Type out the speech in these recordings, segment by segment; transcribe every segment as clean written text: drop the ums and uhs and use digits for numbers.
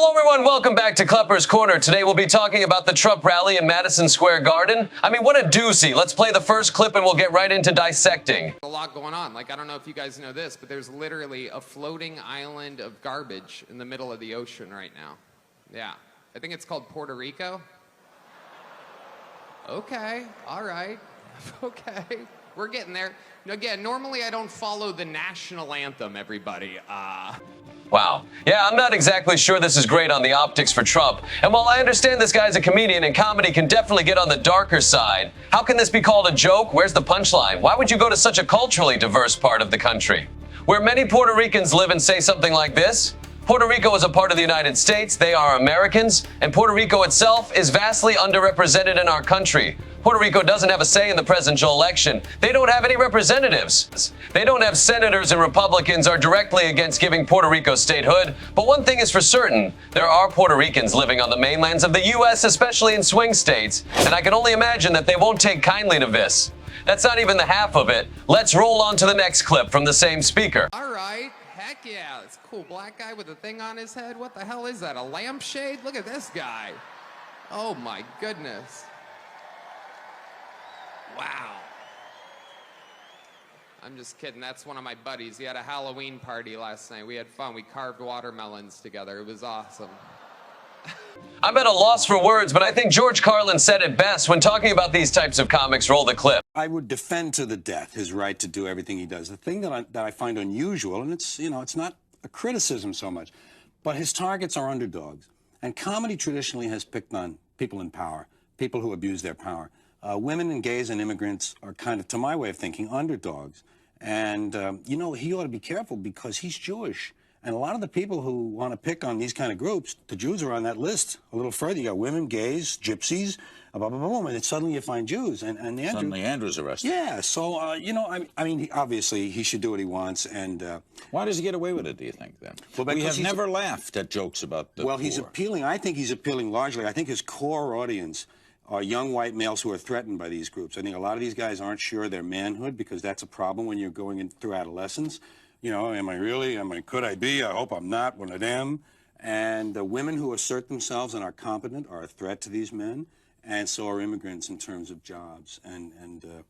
Hello everyone, welcome back to Klepper's Corner. Today we'll be talking about the Trump rally in Madison Square Garden. I mean, what a doozy. Let's play the first clip and we'll get right into dissecting. A lot going on. Like, I don't know if you guys know this, but there's literally a floating island of garbage in the middle of the ocean right now. Yeah. I think it's called Puerto Rico. Okay. All right. Okay. We're getting there. Again, normally I don't follow the national anthem, everybody. Wow. Yeah, I'm not exactly sure this is great on the optics for Trump. And while I understand this guy's a comedian and comedy can definitely get on the darker side, how can this be called a joke? Where's the punchline? Why would you go to such a culturally diverse part of the country? Where many Puerto Ricans live and say something like this? Puerto Rico is a part of the United States, they are Americans, and Puerto Rico itself is vastly underrepresented in our country. Puerto Rico doesn't have a say in the presidential election. They don't have any representatives. They don't have senators, and Republicans are directly against giving Puerto Rico statehood. But one thing is for certain, there are Puerto Ricans living on the mainlands of the U.S., especially in swing states, and I can only imagine that they won't take kindly to this. That's not even the half of it. Let's roll on to the next clip from the same speaker. All right. Heck yeah. It's a cool black guy with a thing on his head. What the hell is that? A lampshade? Look at this guy. Oh my goodness. Wow. I'm just kidding. That's one of my buddies. He had a Halloween party last night. We had fun. We carved watermelons together. It was awesome. I'm at a loss for words, but I think George Carlin said it best when talking about these types of comics. Roll the clip. I would defend to the death his right to do everything he does. The thing that I find unusual, and it's not a criticism so much, but his targets are underdogs. And comedy traditionally has picked on people in power, people who abuse their power. Women and gays and immigrants are kind of, to my way of thinking, underdogs. And, he ought to be careful because he's Jewish. And a lot of the people who want to pick on these kind of groups, the Jews are on that list a little further. You got women, gays, gypsies, blah, blah, blah, blah, and then suddenly you find Jews. And Andrew, suddenly Andrew's arrested. Yeah, so, I mean, obviously, he should do what he wants. And why does he get away with it, do you think, then? Well, we have never laughed at jokes about the Well, poor. he's appealing. I think he's appealing largely. I think his core audience are young white males who are threatened by these groups. I think a lot of these guys aren't sure their manhood because that's a problem when you're going through adolescence. Am I really? Could I be? I hope I'm not one of them. And the women who assert themselves and are competent are a threat to these men, and so are immigrants in terms of jobs and the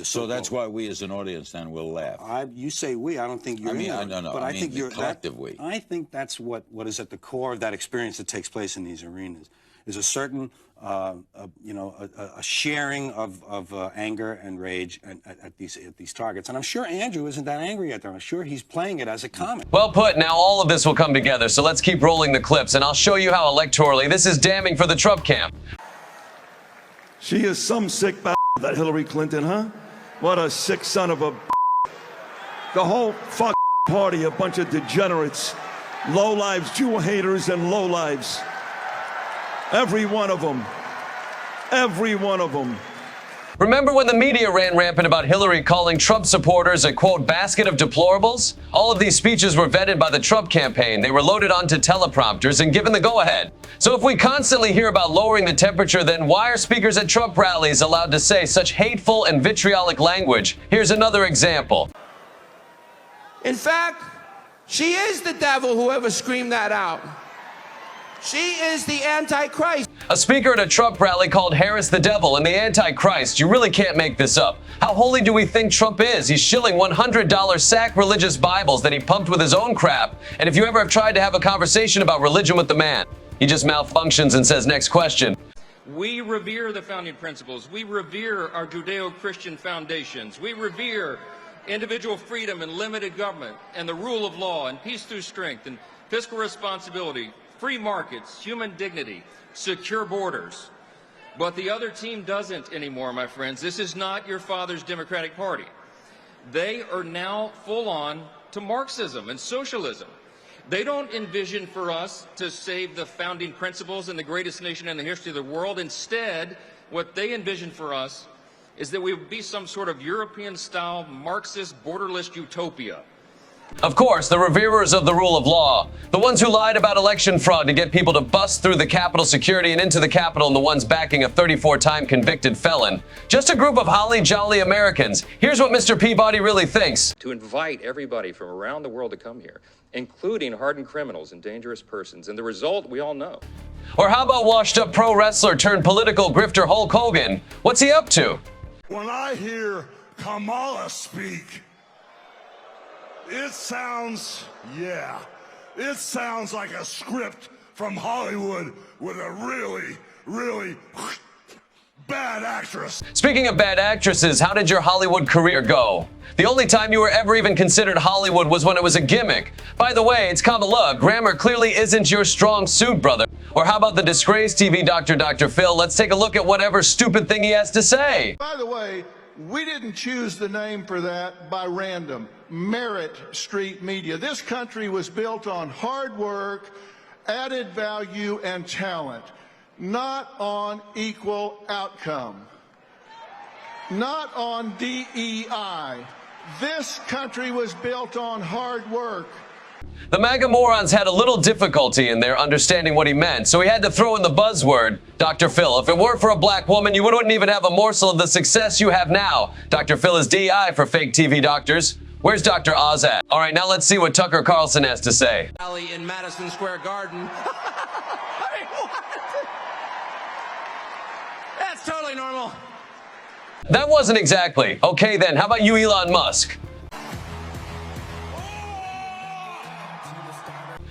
so that's why we as an audience then will laugh. You say we. I don't think you're. But I think you're collective we. I think that's what is at the core of that experience that takes place in these arenas. Is a certain, a sharing of anger and rage at these targets. And I'm sure Andrew isn't that angry at them. I'm sure he's playing it as a comic. Well put. Now all of this will come together, so let's keep rolling the clips, and I'll show you how electorally this is damning for the Trump camp. She is some sick that Hillary Clinton, huh? What a sick son of a The whole party, a bunch of degenerates, lowlives, Jew haters, and lowlives. Every one of them. Every one of them. Remember when the media ran rampant about Hillary calling Trump supporters a, quote, basket of deplorables? All of these speeches were vetted by the Trump campaign. They were loaded onto teleprompters and given the go-ahead. So if we constantly hear about lowering the temperature, then why are speakers at Trump rallies allowed to say such hateful and vitriolic language? Here's another example. In fact, she is the devil, whoever screamed that out. She is the Antichrist. A speaker at a Trump rally called Harris the devil and the Antichrist. You really can't make this up. How holy do we think Trump is? He's shilling $100 sacrilegious Bibles that he pumped with his own crap. And if you ever have tried to have a conversation about religion with the man, he just malfunctions and says, next question. We revere the founding principles. We revere our Judeo-Christian foundations. We revere individual freedom and limited government and the rule of law and peace through strength and fiscal responsibility, free markets, human dignity, secure borders. But the other team doesn't anymore, my friends. This is not your father's Democratic Party. They are now full on to Marxism and socialism. They don't envision for us to save the founding principles and the greatest nation in the history of the world. Instead, what they envision for us is that we would be some sort of European-style Marxist borderless utopia. Of course, the reverers of the rule of law, the ones who lied about election fraud to get people to bust through the Capitol security and into the Capitol, and the ones backing a 34-time convicted felon. Just a group of holly jolly Americans. Here's what Mr. Peabody really thinks. To invite everybody from around the world to come here, including hardened criminals and dangerous persons, and the result we all know. Or how about washed-up pro wrestler turned political grifter Hulk Hogan? What's he up to? When I hear Kamala speak, it sounds like a script from Hollywood with a really, really bad actress. Speaking of bad actresses, how did your Hollywood career go? The only time you were ever even considered Hollywood was when it was a gimmick. By the way, it's Kamala. Grammar clearly isn't your strong suit, brother. Or how about the disgraced TV doctor, Dr. Phil? Let's take a look at whatever stupid thing he has to say. By the way, we didn't choose the name for that by random. Merit Street Media. This country was built on hard work, added value, and talent, not on equal outcome, not on DEI. This country was built on hard work. The MAGA morons had a little difficulty in their understanding what he meant, so he had to throw in the buzzword, Dr. Phil. If it weren't for a black woman, you wouldn't even have a morsel of the success you have now. Dr. Phil is DI for fake TV doctors. Where's Dr. Oz at? All right, now let's see what Tucker Carlson has to say. Rally in Madison Square Garden. I mean, what? That's totally normal. That wasn't exactly. Okay then, how about you, Elon Musk?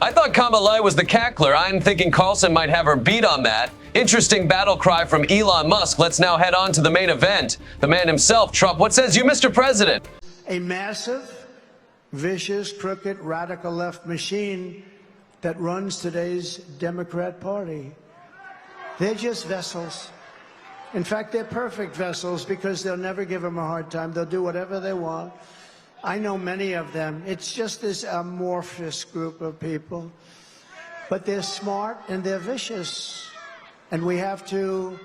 I thought Kamala was the cackler. I'm thinking Carlson might have her beat on that. Interesting battle cry from Elon Musk. Let's now head on to the main event. The man himself, Trump. What says you, Mr. President? A massive, vicious, crooked, radical left machine that runs today's Democrat Party. They're just vessels. In fact, they're perfect vessels because they'll never give them a hard time. They'll do whatever they want. I know many of them. It's just this amorphous group of people. But they're smart and they're vicious. And we have to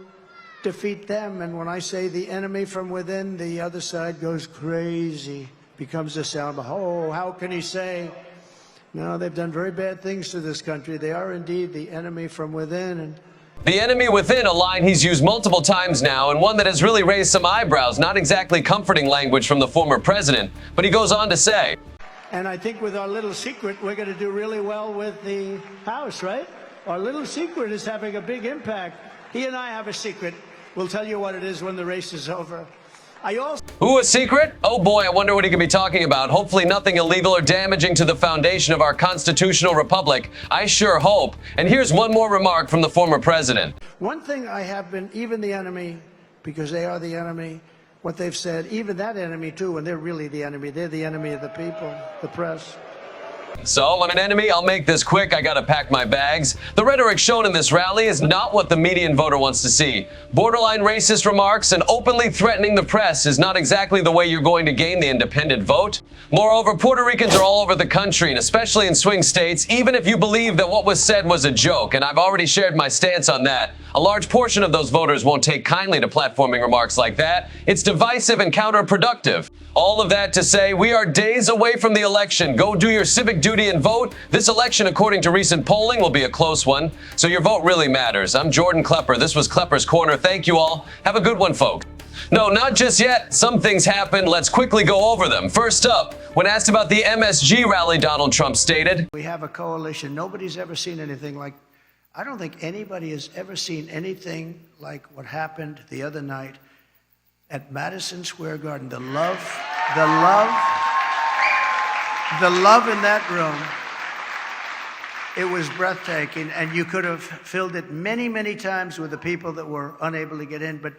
defeat them. And when I say the enemy from within, the other side goes crazy, becomes a sound. Oh, how can he say? No, they've done very bad things to this country. They are indeed the enemy from within. And the enemy within, a line he's used multiple times now, and one that has really raised some eyebrows. Not exactly comforting language from the former president, but he goes on to say. And I think with our little secret, we're going to do really well with the House, right? Our little secret is having a big impact. He and I have a secret. We'll tell you what it is when the race is over. Ooh, a secret? Oh boy, I wonder what he could be talking about. Hopefully nothing illegal or damaging to the foundation of our constitutional republic. I sure hope. And here's one more remark from the former president. One thing I have been, even the enemy, because they are the enemy, what they've said, even that enemy too, and they're really the enemy. They're the enemy of the people, the press. So, on an enemy, I'll make this quick. I gotta pack my bags. The rhetoric shown in this rally is not what the median voter wants to see. Borderline racist remarks and openly threatening the press is not exactly the way you're going to gain the independent vote. Moreover, Puerto Ricans are all over the country, and especially in swing states, even if you believe that what was said was a joke, and I've already shared my stance on that. A large portion of those voters won't take kindly to platforming remarks like that. It's divisive and counterproductive. All of that to say, we are days away from the election. Go do your civic duty and vote. This election, according to recent polling, will be a close one, so your vote really matters. I'm Jordan Klepper. This was Klepper's Corner. Thank you all. Have a good one, folks. No, not just yet. Some things happened. Let's quickly go over them. First up, when asked about the MSG rally, Donald Trump stated, "We have a coalition. Nobody's ever seen anything like, I don't think anybody has ever seen anything like what happened the other night at Madison Square Garden. The love in that room, it was breathtaking, and you could have filled it many, many times with the people that were unable to get in. But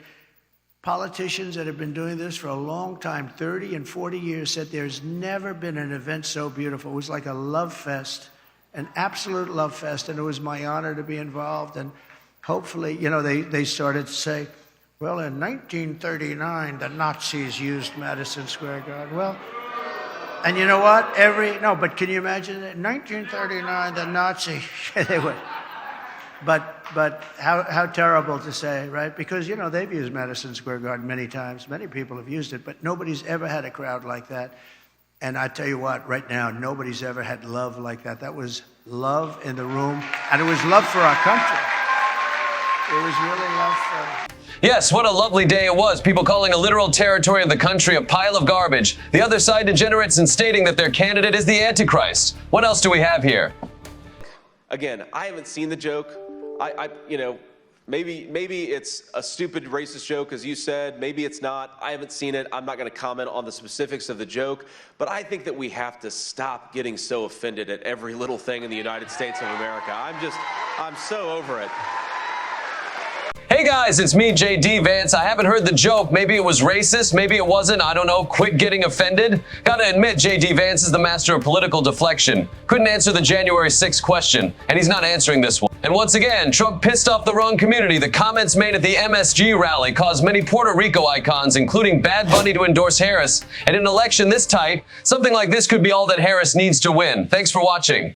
politicians that have been doing this for a long time, 30 and 40 years, said there's never been an event so beautiful. It was like a love fest, an absolute love fest, and it was my honor to be involved. And hopefully, you know, they started to say, well, in 1939, the Nazis used Madison Square Garden. Well, and you know what? But can you imagine it? 1939, the Nazi, they would. But how terrible to say, right? Because, you know, they've used Madison Square Garden many times. Many people have used it, but nobody's ever had a crowd like that. And I tell you what, right now, nobody's ever had love like that. That was love in the room, and it was love for our country. It was really love for... Yes, what a lovely day it was. People calling a literal territory of the country a pile of garbage. The other side degenerates and stating that their candidate is the Antichrist. What else do we have here? Again, I haven't seen the joke. You know, maybe it's a stupid racist joke, as you said. Maybe it's not. I haven't seen it. I'm not going to comment on the specifics of the joke. But I think that we have to stop getting so offended at every little thing in the United States of America. I'm so over it. Hey guys, it's me, JD Vance. I haven't heard the joke. Maybe it was racist, maybe it wasn't, I don't know. Quit getting offended. Gotta admit, JD Vance is the master of political deflection. Couldn't answer the January 6th question, and he's not answering this one. And once again, Trump pissed off the wrong community. The comments made at the MSG rally caused many Puerto Rico icons, including Bad Bunny, to endorse Harris. And in an election this tight, something like this could be all that Harris needs to win. Thanks for watching.